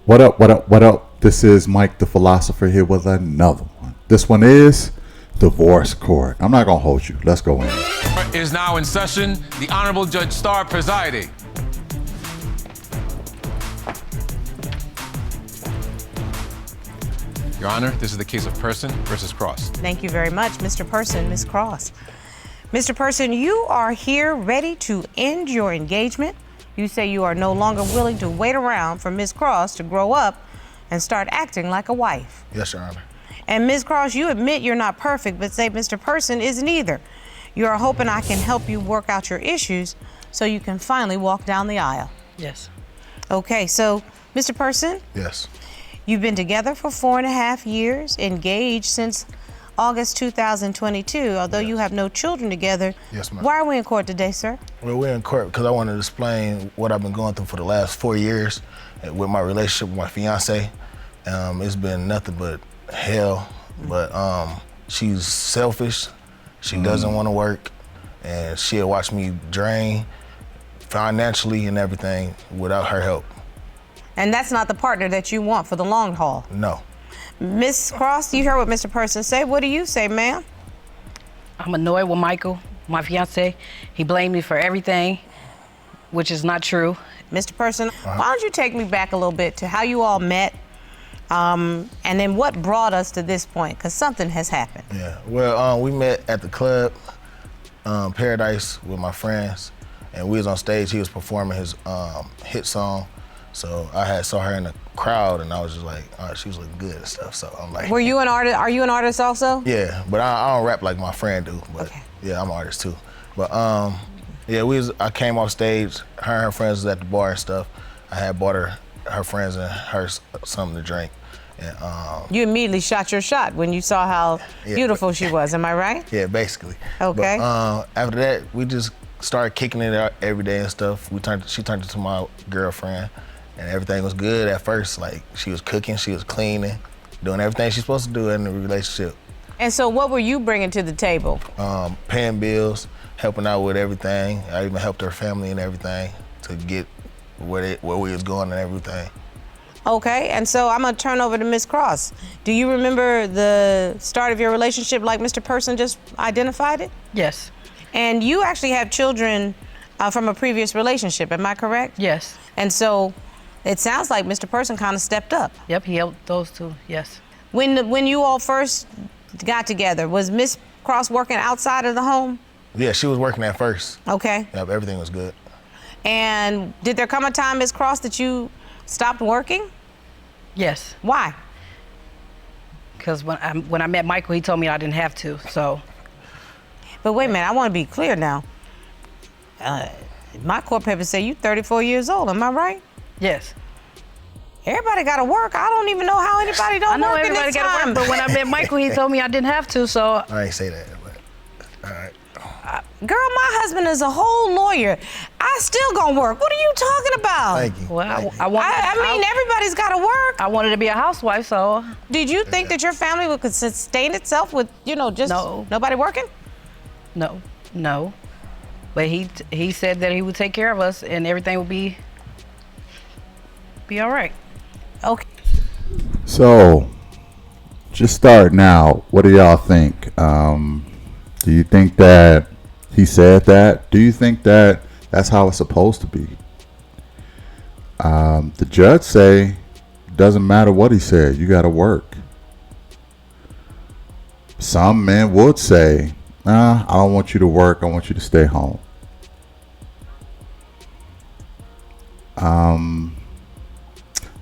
What up, what up, what up? This is Mike the Philosopher here with another one. This one is Divorce Court. I'm not going to hold you. Let's go in. Is now in session. The Honorable Judge Starr presiding. Your Honor, this is the case of Person versus Cross. Thank you very much, Mr. Person, Ms. Cross. Mr. Person, you are here ready to end your engagement. You say you are no longer willing to wait around for Ms. Cross to grow up and start acting like a wife. Yes, Your Honor. And Ms. Cross, you admit you're not perfect, but say Mr. Person isn't either. You are hoping I can help you work out your issues so you can finally walk down the aisle. Yes. Okay, so Mr. Person, Yes. you've been together for 4.5 years, engaged since August 2022, although you have no children together. Yes, ma'am. Why are we in court today, sir? Well, we're in court because I wanted to explain what I've been going through for the last 4 years with my relationship with my fiance. It's been nothing but hell, but she's selfish. She doesn't want to work, and she'll watch me drain financially and everything without her help. And that's not the partner that you want for the long haul. No. Miss Cross, you heard what Mr. Person said. What do you say, ma'am? I'm annoyed with Michael, my fiance. He blamed me for everything, which is not true. Mr. Person, why don't you take me back a little bit to how you all met, and then what brought us to this point, because something has happened. Yeah. Well, we met at the club, Paradise, with my friends, and we was on stage. He was performing his hit song. So I saw her in the crowd, and I was just like, oh, she was looking good and stuff. So I'm like, Were you an artist? Are you an artist also? yeah, but I don't rap like my friend do. But Okay. yeah, I'm an artist too. But yeah, I came off stage. Her and her friends was at the bar and stuff. I had bought her friends and her something to drink. And You immediately shot your shot when you saw how Yeah, beautiful she was. Am I right? yeah, basically. Okay. But after that, we just started kicking it out every day and stuff. She turned into my girlfriend. And everything was good at first. Like, she was cooking, she was cleaning, doing everything she's supposed to do in the relationship. And so what were you bringing to the table? Paying bills, helping out with everything. I even helped her family and everything to get where we was going and everything. Okay, and so I'm gonna turn over to Ms. Cross. Do you remember the start of your relationship like Mr. Person just identified it? Yes. And you actually have children from a previous relationship, am I correct? Yes. And so it sounds like Mr. Person kind of stepped up. Yep, he helped those two, yes. When you all first got together, was Ms. Cross working outside of the home? Yeah, she was working at first. Okay. Yep, everything was good. And did there come a time, Ms. Cross, that you stopped working? Yes, Why? because when I met Michael, he told me I didn't have to, so. But wait a minute, I want to be clear now. My court papers say you 34 years old, am I right? Yes. Everybody got to work. I don't even know how anybody don't I know work in everybody this got to time. work, but when I met Michael, he told me I didn't have to, so. I ain't say that, but all right. Girl, my husband is a whole lawyer. I still gonna work. What are you talking about? Thank you. Well, Thank you. I mean, everybody's got to work. I wanted to be a housewife, so. Did you think that your family would could sustain itself with, just No. nobody working? No. But he said that he would take care of us and everything would be all right. Okay. So, just start now. What do y'all think? Do you think that he said that? Do you think that that's how it's supposed to be? The judge say, doesn't matter what he said, you got to work. Some men would say, nah, I don't want you to work, I want you to stay home.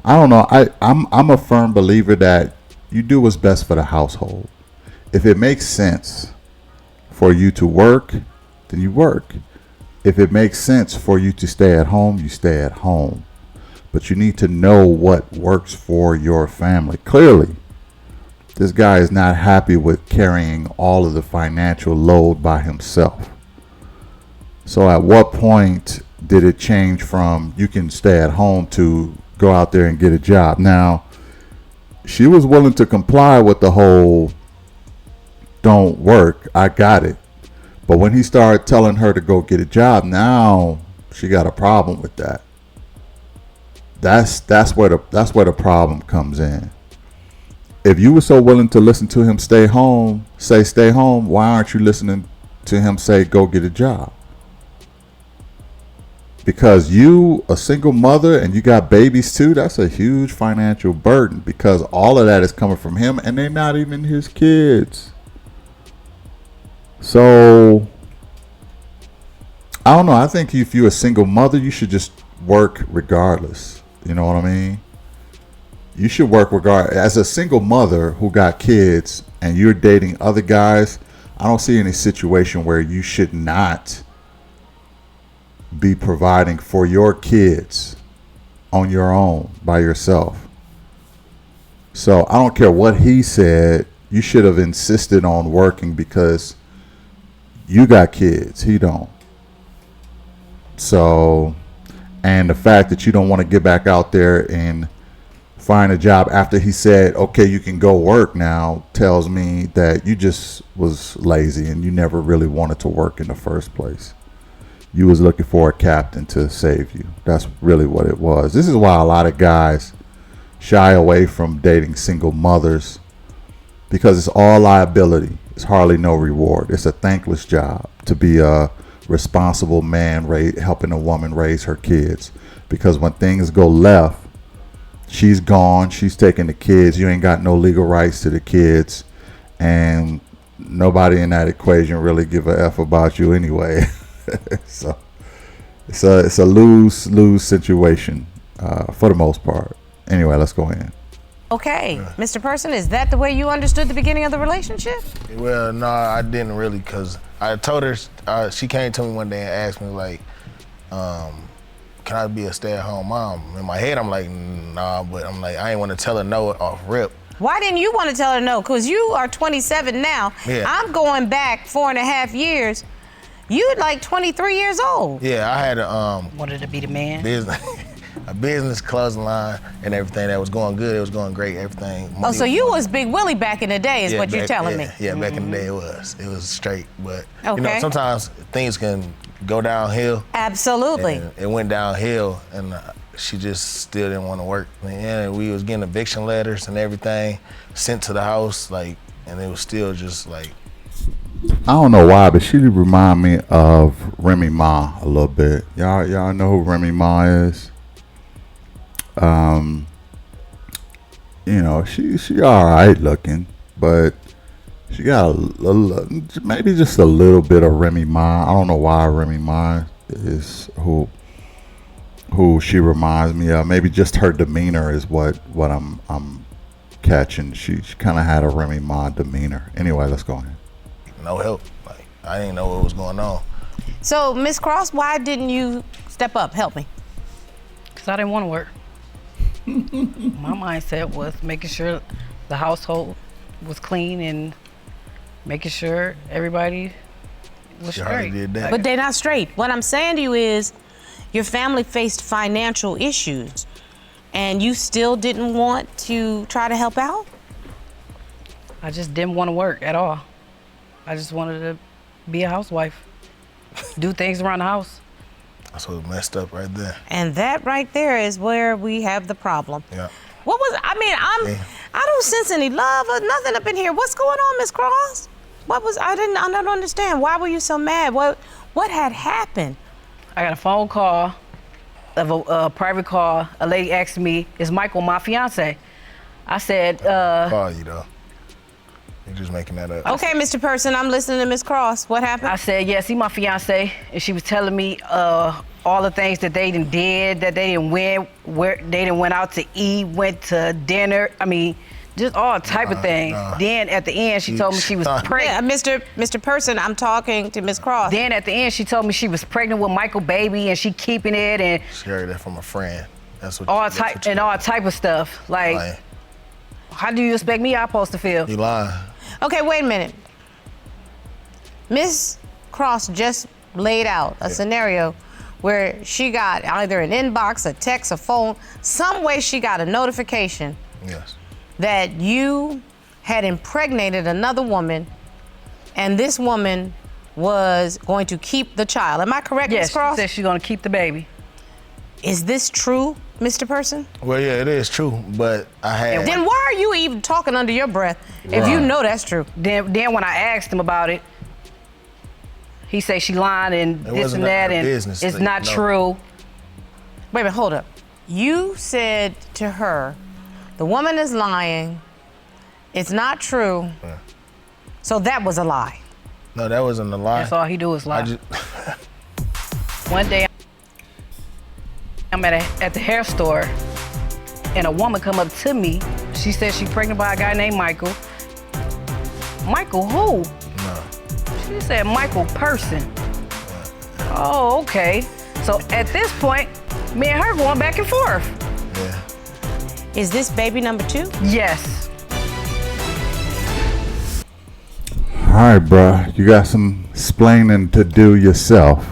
I don't know. I'm a firm believer that you do what's best for the household. If it makes sense for you to work, then you work. If it makes sense for you to stay at home, you stay at home. But you need to know what works for your family. Clearly, this guy is not happy with carrying all of the financial load by himself. So at what point did it change from you can stay at home to go out there and get a job? Now, she was willing to comply with the whole don't work, I got it. But when he started telling her to go get a job, now she got a problem with that. That's where the problem comes in. If you were so willing to listen to him stay home, why aren't you listening to him say go get a job? Because you a single mother and you got babies too, that's a huge financial burden because all of that is coming from him and they're not even his kids. So I don't know. I think if you're a single mother, you should just work regardless. You know what I mean? You should work regardless. As a single mother who got kids and you're dating other guys, I don't see any situation where you should not be providing for your kids on your own by yourself. So I don't care what he said. You should have insisted on working because you got kids. He don't. So, and the fact that you don't want to get back out there and find a job after he said, okay, you can go work now, tells me that you just was lazy and you never really wanted to work in the first place. You was looking for a captain to save you. That's really what it was. This is why a lot of guys shy away from dating single mothers, because it's all liability. It's hardly no reward. It's a thankless job to be a responsible man helping a woman raise her kids, because when things go left, she's gone, she's taking the kids, you ain't got no legal rights to the kids, and nobody in that equation really give a F about you anyway. So it's a lose situation for the most part. Anyway, let's go in. Okay, Mr. Person, is that the way you understood the beginning of the relationship? Well, no, I didn't really, because I told her, she came to me one day and asked me, like, can I be a stay-at-home mom? In my head, I'm like, nah, but I'm like, I ain't want to tell her no off rip. Why didn't you want to tell her no? Because you are 27 now. Yeah. I'm going back 4.5 years. You're like 23 years old. Yeah, I had Wanted to be the man. a business clothing line and everything that was going good. It was going great, everything. Oh, so you was Big Willie back in the day is what you're telling me. Yeah, back in the day it was straight. But Okay. you know, sometimes things can go downhill. Absolutely. And it went downhill, and she just still didn't want to work. And we was getting eviction letters and everything sent to the house, like, and it was still just like. I don't know why, but she remind me of Remy Ma a little bit. Y'all know who Remy Ma is? You know, she all right looking, but she got maybe just a little bit of Remy Ma. I don't know why Remy Ma is who she reminds me of. Maybe just her demeanor is what I'm catching. She kind of had a Remy Ma demeanor. Anyway, let's go in. No help. Like, I didn't know what was going on. So, Miss Cross, why didn't you step up? Help me. Because I didn't want to work. My mindset was making sure the household was clean and making sure everybody was She hardly straight. did that. But they're not straight. What I'm saying to you is your family faced financial issues and you still didn't want to try to help out? I just didn't want to work at all. I just wanted to be a housewife, do things around the house. That's what messed up right there. And that right there is where we have the problem. Yeah. What was, I don't sense any love or nothing up in here. What's going on, Miss Cross? I don't understand. Why were you so mad? What had happened? I got a phone call, a private call. A lady asked me, is Michael my fiance? I said, Call you though. You're just making that up. Okay, Mr. Person, I'm listening to Miss Cross. What happened? I said, yes, he my fiance. And she was telling me all the things that they did, that they didn't win, where they didn't went out to eat, went to dinner. I mean, just all type of things. Then at the end, she told me she was pregnant. Yeah, Mr. Person, I'm talking to Miss Cross. Then at the end, she told me she was pregnant with Michael baby and she keeping it and She heard that from a friend. That's what. all that's what type you- and all type of stuff. Like, Lying. how do you expect me I'm supposed to feel? You lying. Okay, wait a minute. Miss Cross just laid out a scenario where she got either an inbox, a text, a phone, some way she got a notification Yes. that you had impregnated another woman and this woman was going to keep the child. Am I correct, Yes, Miss she Cross? said she's gonna keep the baby. Is this true? Mr. Person? Well, yeah, it is true, but I had. Then why are you even talking under your breath if you know that's true? Then when I asked him about it, he said she lying and It this wasn't and that, her and business, it's like, not no. true. Wait a minute, hold up. You said to her, the woman is lying, it's not true, so that was a lie. No, that wasn't a lie. That's all he do is lie. I just, One day, I'm at the hair store, and a woman come up to me. She said she's pregnant by a guy named Michael. Michael who? no. She said Michael Person. Oh, okay. So at this point, me and her going back and forth. Yeah. Is this baby number 2? Yes. All right, bruh. You got some explaining to do yourself.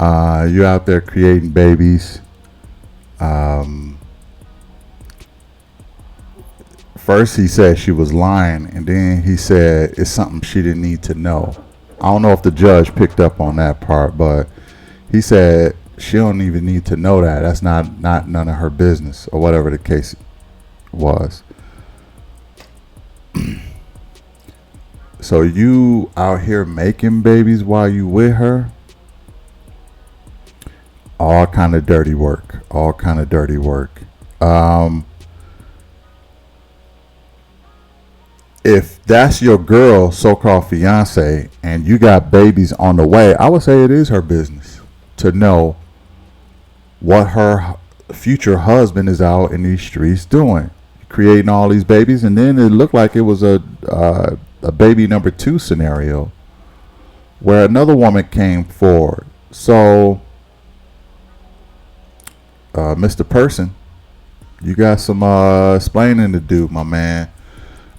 You out there creating babies. First he said she was lying, and then he said it's something she didn't need to know. I don't know if the judge picked up on that part, but he said she don't even need to know that. That's not none of her business, or whatever the case was. So you out here making babies while you with her? All kind of dirty work. All kind of dirty work. If that's your girl, so-called fiance, and you got babies on the way, I would say it is her business to know what her future husband is out in these streets doing, creating all these babies, and then it looked like it was a baby number 2 scenario where another woman came forward. So, Mr. Person, you got some explaining to do, my man.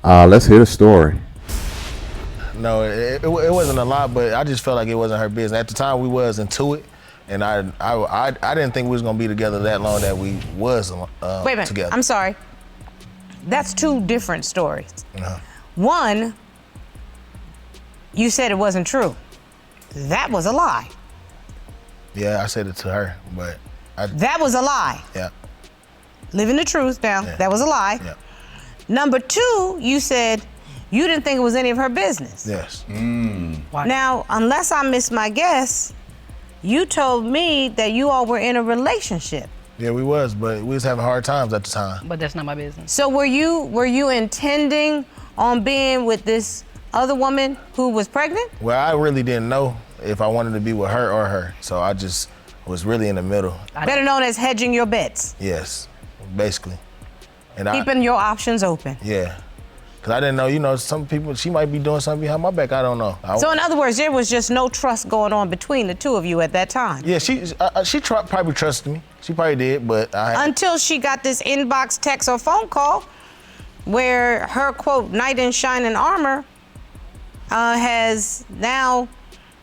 Let's hear the story. No, it wasn't a lot, but I just felt like it wasn't her business. At the time, we was into it, and I didn't think we was gonna be together that long that we was Wait a minute, together. I'm sorry. That's 2 different stories. Uh-huh. One, you said it wasn't true. That was a lie. Yeah, I said it to her, but That was a lie. yeah, Living the truth now, Yeah. that was a lie. yeah, Number 2, you said you didn't think it was any of her business. yes. Now, unless I missed my guess, you told me that you all were in a relationship. Yeah, we was, but we was having hard times at the time. But that's not my business. So were you intending on being with this other woman who was pregnant? Well, I really didn't know if I wanted to be with her or her, so I just was really in the middle. Better known as hedging your bets, Yes, basically. And keeping your options open. yeah, because I didn't know, some people, she might be doing something behind my back, I don't know. So in other words, there was just no trust going on between the 2 of you at that time. Yeah, she probably trusted me. She probably did, but Until she got this inbox text or phone call where her, quote, knight in shining armor has now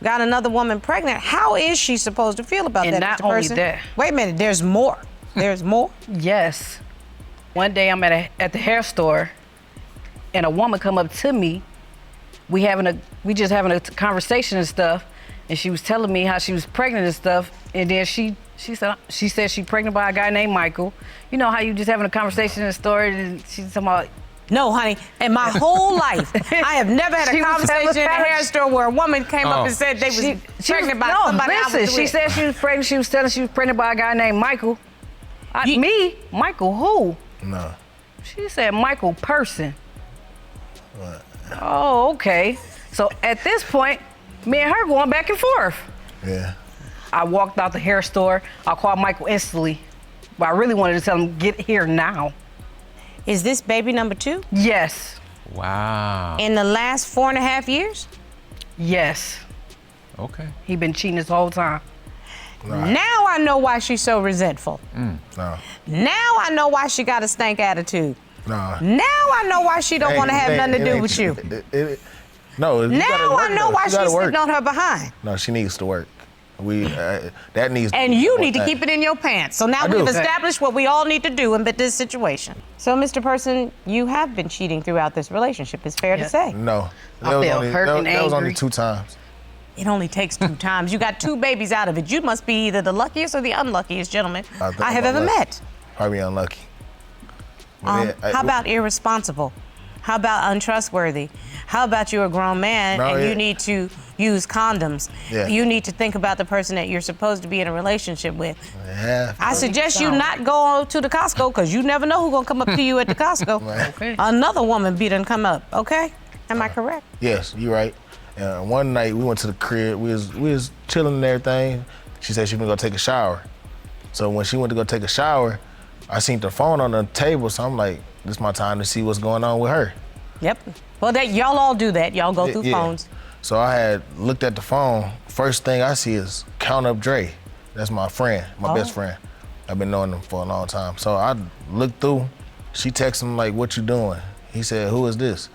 got another woman pregnant. How is she supposed to feel about And that, not Mr. only Person? that. Wait a minute, there's more. There's more? Yes. One day I'm at the hair store, and a woman come up to me. We just having a conversation and stuff, and she was telling me how she was pregnant and stuff, and then she said she's pregnant by a guy named Michael. You know how you just having a conversation in the store, and she's talking about. No, honey. In my whole life, I have never had a She was conversation in a telling- hair store where a woman came up and said they was pregnant by somebody I was listen, she with. said she was pregnant. She was telling she was pregnant by a guy named Michael. Michael who? no. She said Michael Person. Oh, okay. So at this point, me and her going back and forth. Yeah. I walked out the hair store. I called Michael instantly, but I really wanted to tell him, get here now. Is this baby number 2? Yes, Wow. In the last 4.5 years? yes. Okay. He been cheating this whole time. Now I know why she's so resentful. No. Now I know why she got a stank attitude. No. Now I know why she don't want to have nothing to do with you. No. you gotta Now I work, know though. why You she's gotta work. sitting on her behind. No, she needs to work. That needs. And you need to keep it in your pants. So now I do. we've established what we all need to do in this situation. So, Mr. Person, you have been cheating throughout this relationship. It's fair to Yes. say. No. I feel hurt and that was only angry. 2 times. It only takes 2 times. You got 2 babies out of it. You must be either the luckiest or the unluckiest gentleman I have ever met. Probably unlucky. But How about irresponsible? How about untrustworthy? How about you're a grown man and you need to use condoms? Yeah. You need to think about the person that you're supposed to be in a relationship with. Yeah. I suggest you not go to the Costco because you never know who's gonna come up to you at the Costco. Okay. Another woman be done come up, okay? Am I correct? Yes, you're right. One night we went to the crib. We was chilling and everything. She said she was gonna go take a shower. So when she went to go take a shower, I seen the phone on the table. So I'm like, this is my time to see what's going on with her. Yep. Well, that y'all all do that. Y'all go through Yeah. phones. So I had looked at the phone. First thing I see is Count Up Dre. That's my friend, my best friend. I've been knowing him for a long time. So I looked through. She texted him like, "What you doing?" He said, "Who is this?"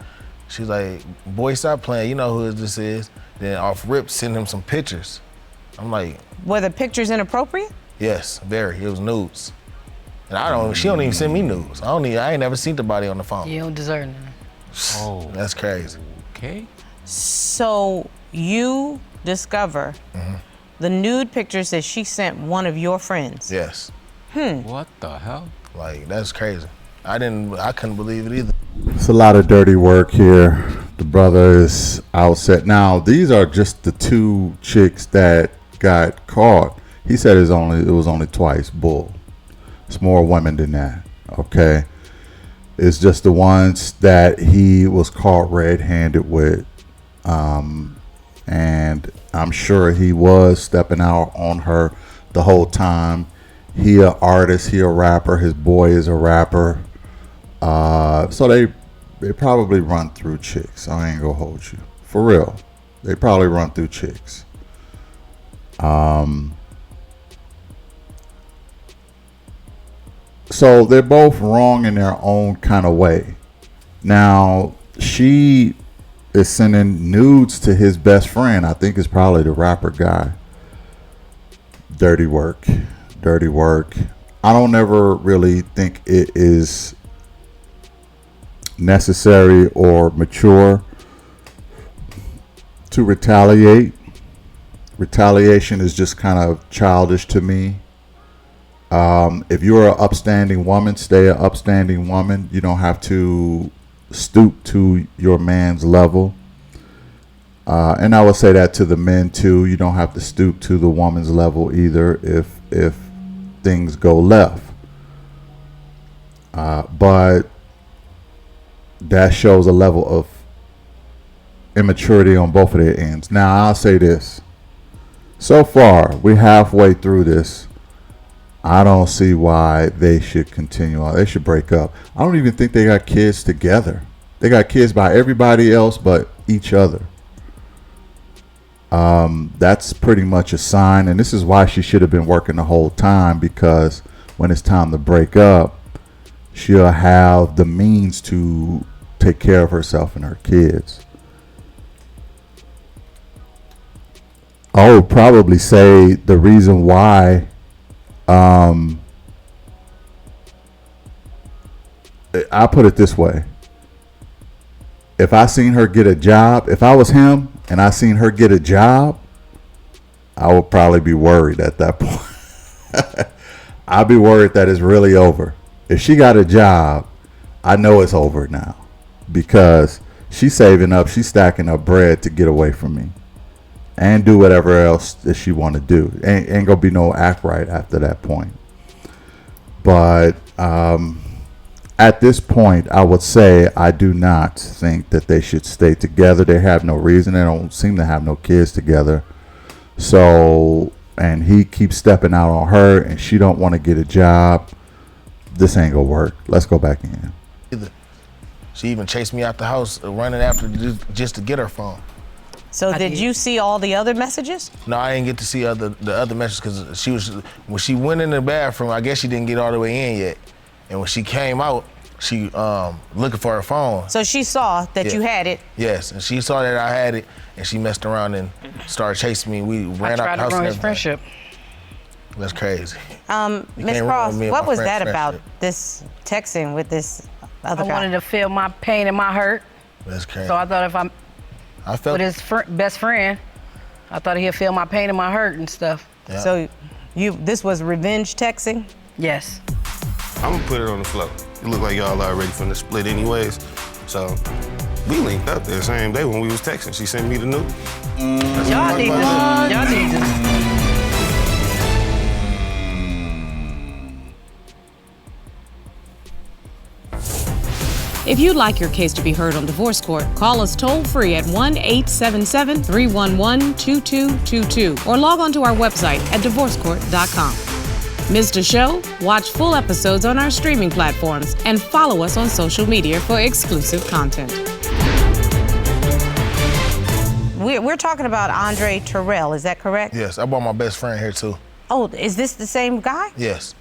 She's like, "Boy, stop playing. You know who this is." Then off rip, send him some pictures. I'm like, Were the pictures inappropriate? yes, very. It was nudes. And she don't even send me nudes. I ain't never seen the body on the phone. You don't deserve nothing. Oh, That's crazy. okay. So you discover the nude pictures that she sent one of your friends. Yes. What the hell? Like, that's crazy. I couldn't believe it either. It's a lot of dirty work here. The brother is outset. Now, these are just the 2 chicks that got caught. He said it was only twice. Bull. It's more women than that. Okay. It's just the ones that he was caught red-handed with. And I'm sure he was stepping out on her the whole time. He a artist, he a rapper, his boy is a rapper. So they probably run through chicks. I ain't gonna hold you. For real. They probably run through chicks. So they're both wrong in their own kind of way. Now, she is sending nudes to his best friend. I think it's probably the rapper guy. Dirty work. Dirty work. I don't ever really think it is necessary or mature to retaliate. Retaliation is just kind of childish to me. If you're an upstanding woman, stay an upstanding woman. You don't have to stoop to your man's level. And I would say that to the men too. You don't have to stoop to the woman's level either if things go left. But that shows a level of immaturity on both of their ends. Now, I'll say this. So far, we're halfway through this. I don't see why they should continue on. They should break up. I don't even think they got kids together. They got kids by everybody else but each other. That's pretty much a sign. And this is why she should have been working the whole time, because when it's time to break up, she'll have the means to take care of herself and her kids. I would probably say the reason why I put it this way. If I seen her get a job, if I was him and I seen her get a job, I would probably be worried at that point. I'd be worried that it's really over. If she got a job, I know it's over now, because she's saving up, she's stacking up bread to get away from me and do whatever else that she want to do. Ain't gonna be no act right after that point. But at this point, I would say I do not think that they should stay together. They have no reason. They don't seem to have no kids together. So, and he keeps stepping out on her, and she don't want to get a job. This ain't gonna work. Let's go back in. She even chased me out the house, running after just to get her phone. So did you see all the other messages? No, I didn't get to see the other messages, because when she went in the bathroom, I guess she didn't get all the way in yet. And when she came out, she looking for her phone. So she saw that you had it. Yes, and she saw that I had it, and she messed around and started chasing me. We ran out the house. I tried to ruin and his everything. friendship. That's crazy. Miss can't Cross, ruin me and what my was friend's that about, friendship. this texting with this other I guy? wanted to feel my pain and my hurt. That's crazy. So I thought if I'm I felt with his best friend, I thought he'd feel my pain and my hurt and stuff. Yeah. So this was revenge texting? Yes. I'm gonna put it on the floor. It look like y'all already finna split anyways. So we linked up that same day when we was texting. She sent me the nude. Y'all need to. Y'all need to. If you'd like your case to be heard on divorce court, call us toll free at 1-877-311-2222 or log on to our website at divorcecourt.com. Missed a show? Watch full episodes on our streaming platforms and follow us on social media for exclusive content. We're talking about Andre Terrell, is that correct? Yes, I brought my best friend here too. Oh, is this the same guy Yes.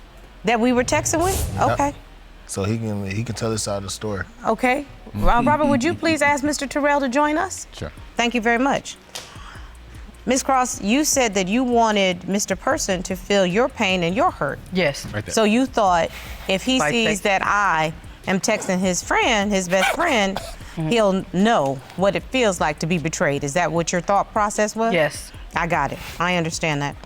that we were texting with? Okay. So he can tell his side of the story. Okay. Robert, would you please ask Mr. Terrell to join us? Sure. Thank you very much. Ms. Cross, you said that you wanted Mr. Person to feel your pain and your hurt. Yes. Right there. So you thought if he By sees text. that I am texting his friend, his best friend, he'll know what it feels like to be betrayed. Is that what your thought process was? Yes. I got it. I understand that.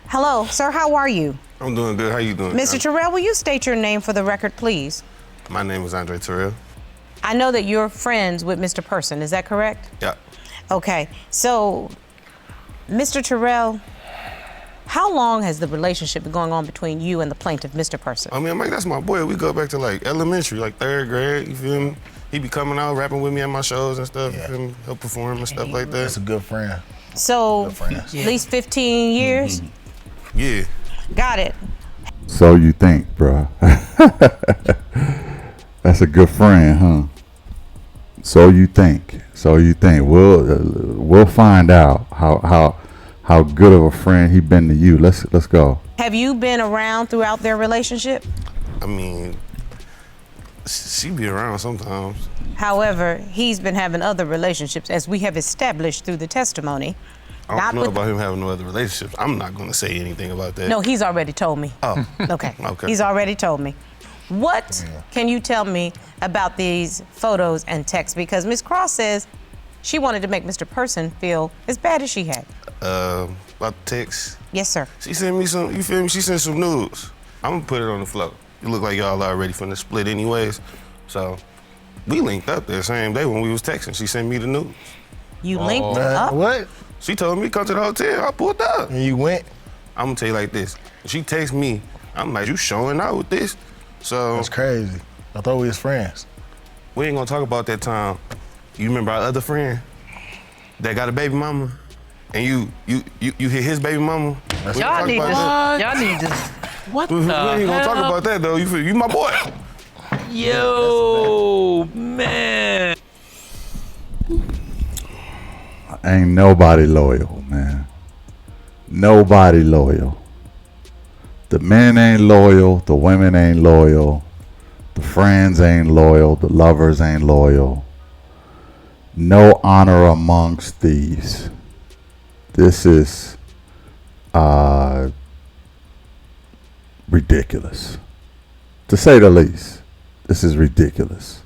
Hello, sir, how are you? I'm doing good. How you doing? Mr. Terrell, will you state your name for the record, please? My name is Andre Terrell. I know that you're friends with Mr. Person, is that correct? Yeah. Okay, so, Mr. Terrell, how long has the relationship been going on between you and the plaintiff, Mr. Person? I mean, Mike, that's my boy. We go back to like elementary, like 3rd grade. You feel me? He be coming out rapping with me at my shows and stuff. Yeah. You feel me? Help perform and stuff like That's that. a good friend. So, Good friends. at least 15 years? Yeah. Got it. So you think, bruh. That's a good friend, huh? So you think. We'll find out how good of a friend he been to you. Let's go. Have you been around throughout their relationship? I mean, she be around sometimes. However, he's been having other relationships, as we have established through the testimony. I Not don't know with- about him having no other relationships. I'm not gonna say anything about that. No, he's already told me. Oh. Okay. Okay. He's already told me. What can you tell me about these photos and texts? Because Ms. Cross says she wanted to make Mr. Person feel as bad as she had. About the text. Yes, sir. She sent me some, you feel me? She sent some nudes. I'm gonna put it on the floor. It look like y'all already finna split anyways. So we linked up that same day when we was texting. She sent me the nudes. You linked Man, up. what? She told me to come to the hotel. I pulled up. And you went? I'm gonna tell you like this. She texted me. I'm like, you showing out with this? So That's crazy. I thought we was friends. we ain't gonna talk about that time. You remember our other friend that got a baby mama? And you hit his baby mama? We Y'all ain't need talk to. about that. Y'all need to. What We the ain't gonna talk hell? about that though. You my boy. Yo, man. Ain't nobody loyal, man. Nobody loyal. The men ain't loyal. The women ain't loyal. The friends ain't loyal. The lovers ain't loyal. No honor amongst thieves. This is ridiculous, to say the least. This is ridiculous.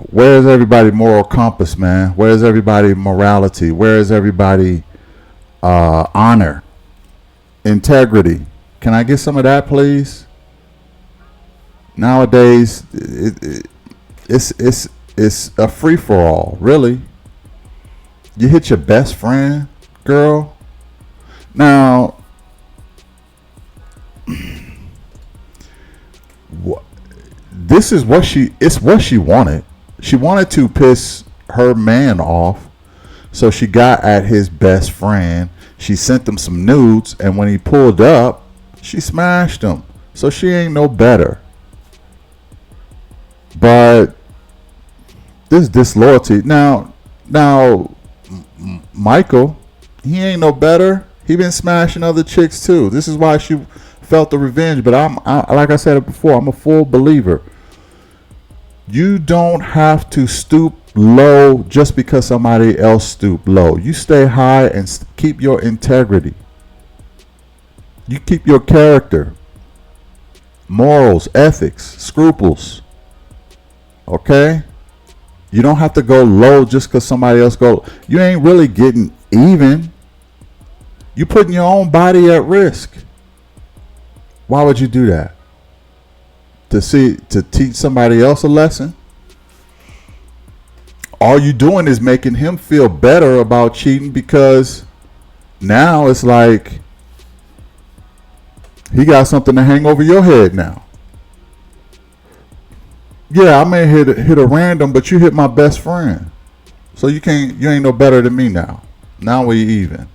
Where's everybody moral compass, man? Where's everybody morality? Where's everybody honor, integrity? Can I get some of that, please? Nowadays, it's a free for all, really. You hit your best friend, girl. Now, this is what it's what she wanted. She wanted to piss her man off, so she got at his best friend. She sent him some nudes, and when he pulled up, she smashed him. So she ain't no better. But this disloyalty. Now, Michael, he ain't no better. He been smashing other chicks too. This is why she felt the revenge. But like I said it before, I'm a full believer. You don't have to stoop low just because somebody else stoop low. You stay high and keep your integrity. You keep your character, morals, ethics, scruples. Okay? You don't have to go low just because somebody else go. You ain't really getting even. You putting your own body at risk. Why would you do that? To teach somebody else a lesson? All you doing is making him feel better about cheating, because now it's like he got something to hang over your head now. Yeah, I may hit a random, but you hit my best friend. So you ain't no better than me now. Now we even.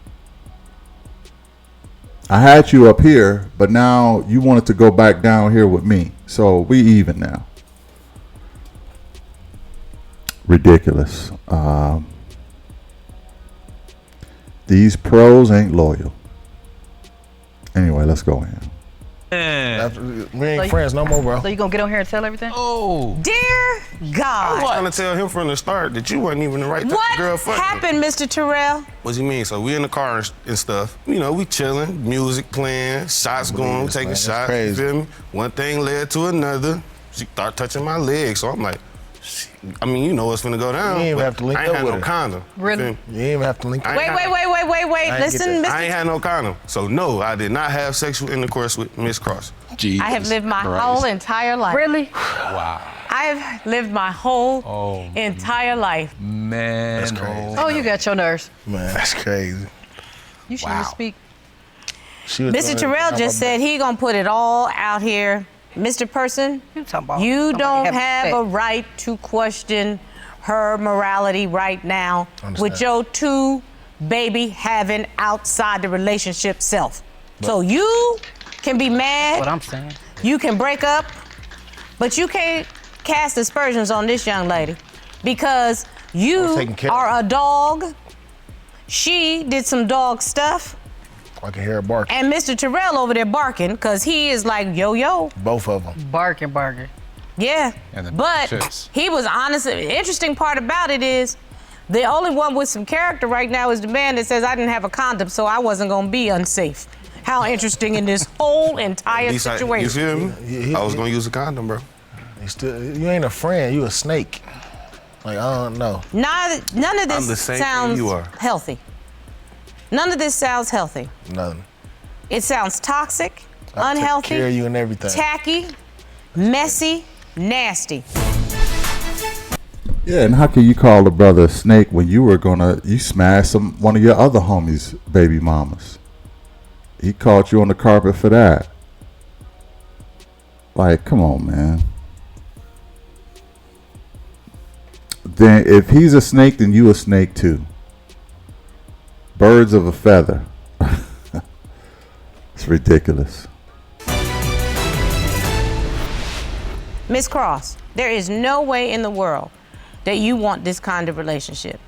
I had you up here, but now you wanted to go back down here with me. So we even now. Ridiculous. These pros ain't loyal. Anyway, let's go in. We ain't friends no more, bro. So you gonna get on here and tell everything? Oh. Dear I was God. trying to tell him from the start that you wasn't even the right type What of girl for him. happened, Mr. Terrell? What do you mean? So we in the car and stuff. You know, we chilling, music playing, shots going, we this, taking man. That's shots. crazy. You feel me? One thing led to another. She started touching my leg, so I'm like, shit. I mean, you know what's finna go down. You ain't even but have to link I ain't up had with no her. condom. Really? You feel me? You ain't even have to link I up. ain't Wait. I ain't Listen, get that. I Mr. ain't had no condom. So no, I did not have sexual intercourse with Miss Cross. Jesus I have lived my Christ. whole entire life. Really? Wow. I've lived my whole entire life. Man. That's crazy. Oh, you got your nerves. Man, that's crazy. You shouldn't speak. She was Mr. Terrell just said he gonna put it all out here. Mr. Person, You talking about you somebody don't having have sex. a right to question her morality right now Understand. with your two baby having outside the relationship self. So you can be What mad, I'm saying. you can break up, but you can't cast aspersions on this young lady because was you taking care of are a dog. She did some dog stuff. I can hear her barking. And Mr. Terrell over there barking because he is like, yo. Both of them. Barking. Yeah. And the But chips. he was honest. The interesting part about it is the only one with some character right now is the man that says, I didn't have a condom, so I wasn't going to be unsafe. How interesting in this whole entire You situation. feel me? He- I was gonna use a condom, bro. You ain't a friend, you a snake. Like, I don't know. None of I'm the this same thing sounds you are. healthy. None of this sounds healthy. Nothing. It sounds toxic, I take unhealthy, care of you and everything. tacky, messy, nasty. Yeah, and how can you call a brother a snake when you smashed one of your other homies' baby mamas? He caught you on the carpet for that. Like, come on, man. Then if he's a snake, then you a snake too. Birds of a feather. It's ridiculous. Miss Cross, there is no way in the world that you want this kind of relationship.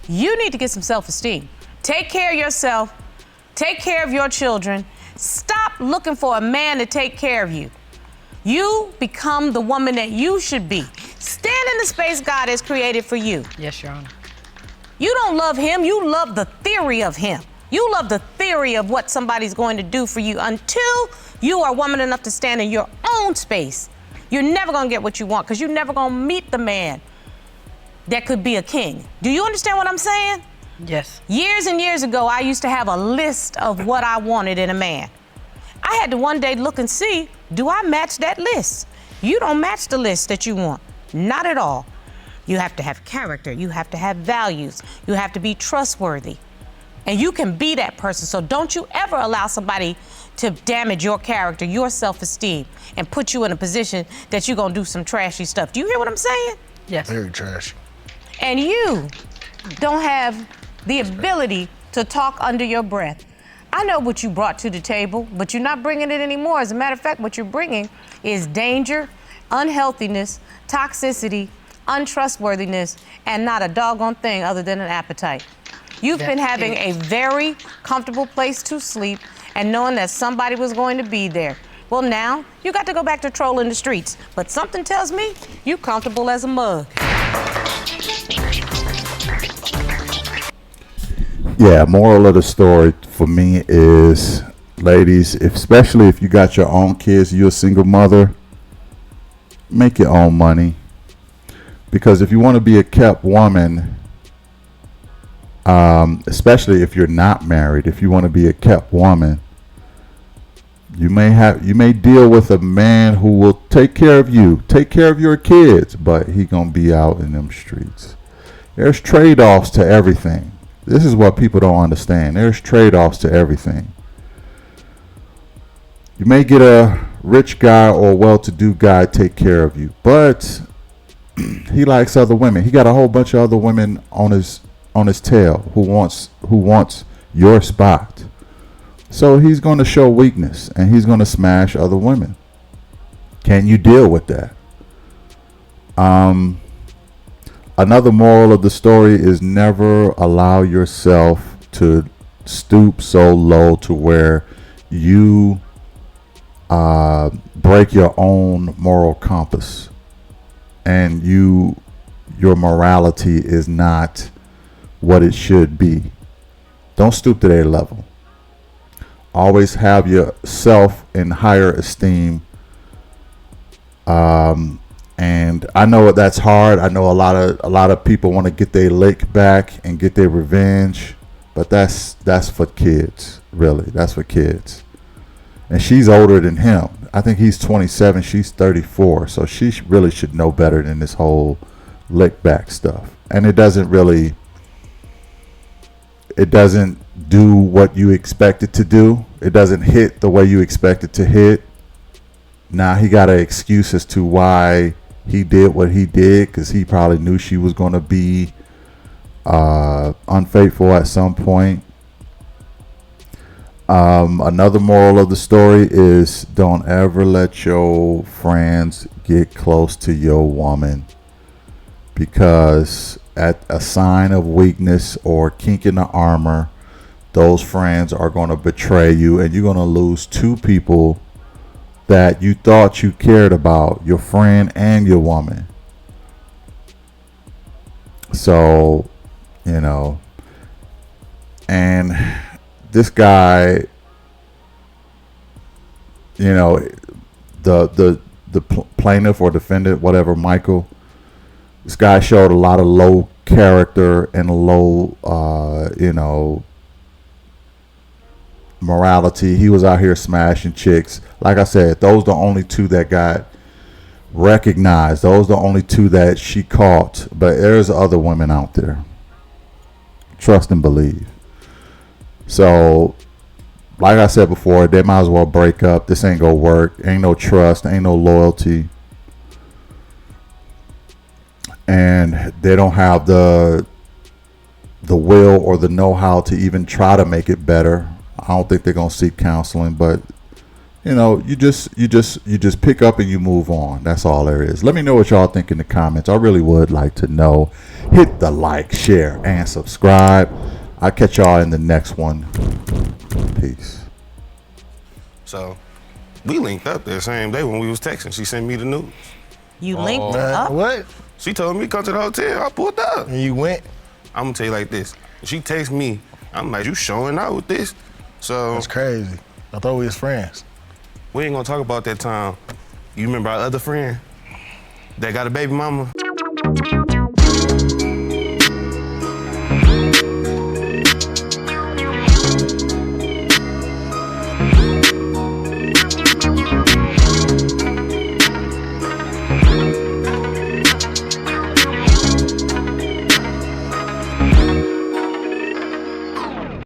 You need to get some self-esteem. Take care of yourself. Take care of your children. Stop looking for a man to take care of you. You become the woman that you should be. Stand in the space God has created for you. Yes, Your Honor. You don't love him, you love the theory of him. You love the theory of what somebody's going to do for you until you are woman enough to stand in your own space. You're never gonna get what you want because you're never gonna meet the man that could be a king. Do you understand what I'm saying? Yes. Years and years ago, I used to have a list of what I wanted in a man. I had to one day look and see, do I match that list? You don't match the list that you want, not at all. You have to have character, you have to have values, you have to be trustworthy. And you can be that person, so don't you ever allow somebody to damage your character, your self-esteem, and put you in a position that you're gonna do some trashy stuff. Do you hear what I'm saying? Yes. Very trash. And you don't have the ability to talk under your breath. I know what you brought to the table, but you're not bringing it anymore. As a matter of fact, what you're bringing is danger, unhealthiness, toxicity, untrustworthiness, and not a doggone thing other than an appetite. You've been That's having it. a very comfortable place to sleep and knowing that somebody was going to be there. Well, now you got to go back to trolling the streets, but something tells me you comfortable as a mug. Yeah, moral of the story for me is, ladies, especially if you got your own kids, you're a single mother, make your own money. Because if you want to be a kept woman, especially if you're not married, if you want to be a kept woman, you may deal with a man who will take care of you, take care of your kids, but he gonna be out in them streets. There's trade-offs to everything. This is what people don't understand. There's trade-offs to everything. You may get a rich guy or well-to-do guy take care of you, but he likes other women. He got a whole bunch of other women on his tail who wants your spot. So he's going to show weakness and he's going to smash other women. Can you deal with that? Another moral of the story is never allow yourself to stoop so low to where you break your own moral compass and your morality is not what it should be. Don't stoop to their level. Always have yourself in higher esteem. And I know that's hard. I know a lot of people want to get their lick back and get their revenge, but that's for kids, really. That's for kids. And she's older than him. I think he's 27, she's 34, so she really should know better than this whole lick back stuff. And it doesn't do what you expect it to do. It doesn't hit the way you expect it to hit. Now he got an excuse as to why he did what he did, because he probably knew she was going to be unfaithful at some point. Another moral of the story is don't ever let your friends get close to your woman, because at a sign of weakness or kink in the armor, those friends are going to betray you and you're going to lose two people that you thought you cared about, your friend and your woman. So, and this guy, the plaintiff or defendant, whatever, Michael, this guy showed a lot of low character and low, morality. He was out here smashing chicks. Like I said, those are the only two that got recognized. Those are the only two that she caught. But there's other women out there. Trust and believe. So, like I said before, they might as well break up. This ain't gonna work. Ain't no trust. Ain't no loyalty. And they don't have the will or the know-how to even try to make it better. I don't think they're gonna seek counseling, but you just pick up and you move on. That's all there is. Let me know what y'all think in the comments. I really would like to know. Hit the like, share, and subscribe. I'll catch y'all in the next one. Peace. So we linked up that same day when we was texting. She sent me the news. You linked up? What? She told me to come to the hotel. I pulled up. And you went? I'm gonna tell you like this. She texted me. I'm like, you showing out with this? So That's crazy. I thought we was friends. we ain't gonna talk about that time. You remember our other friend that got a baby mama?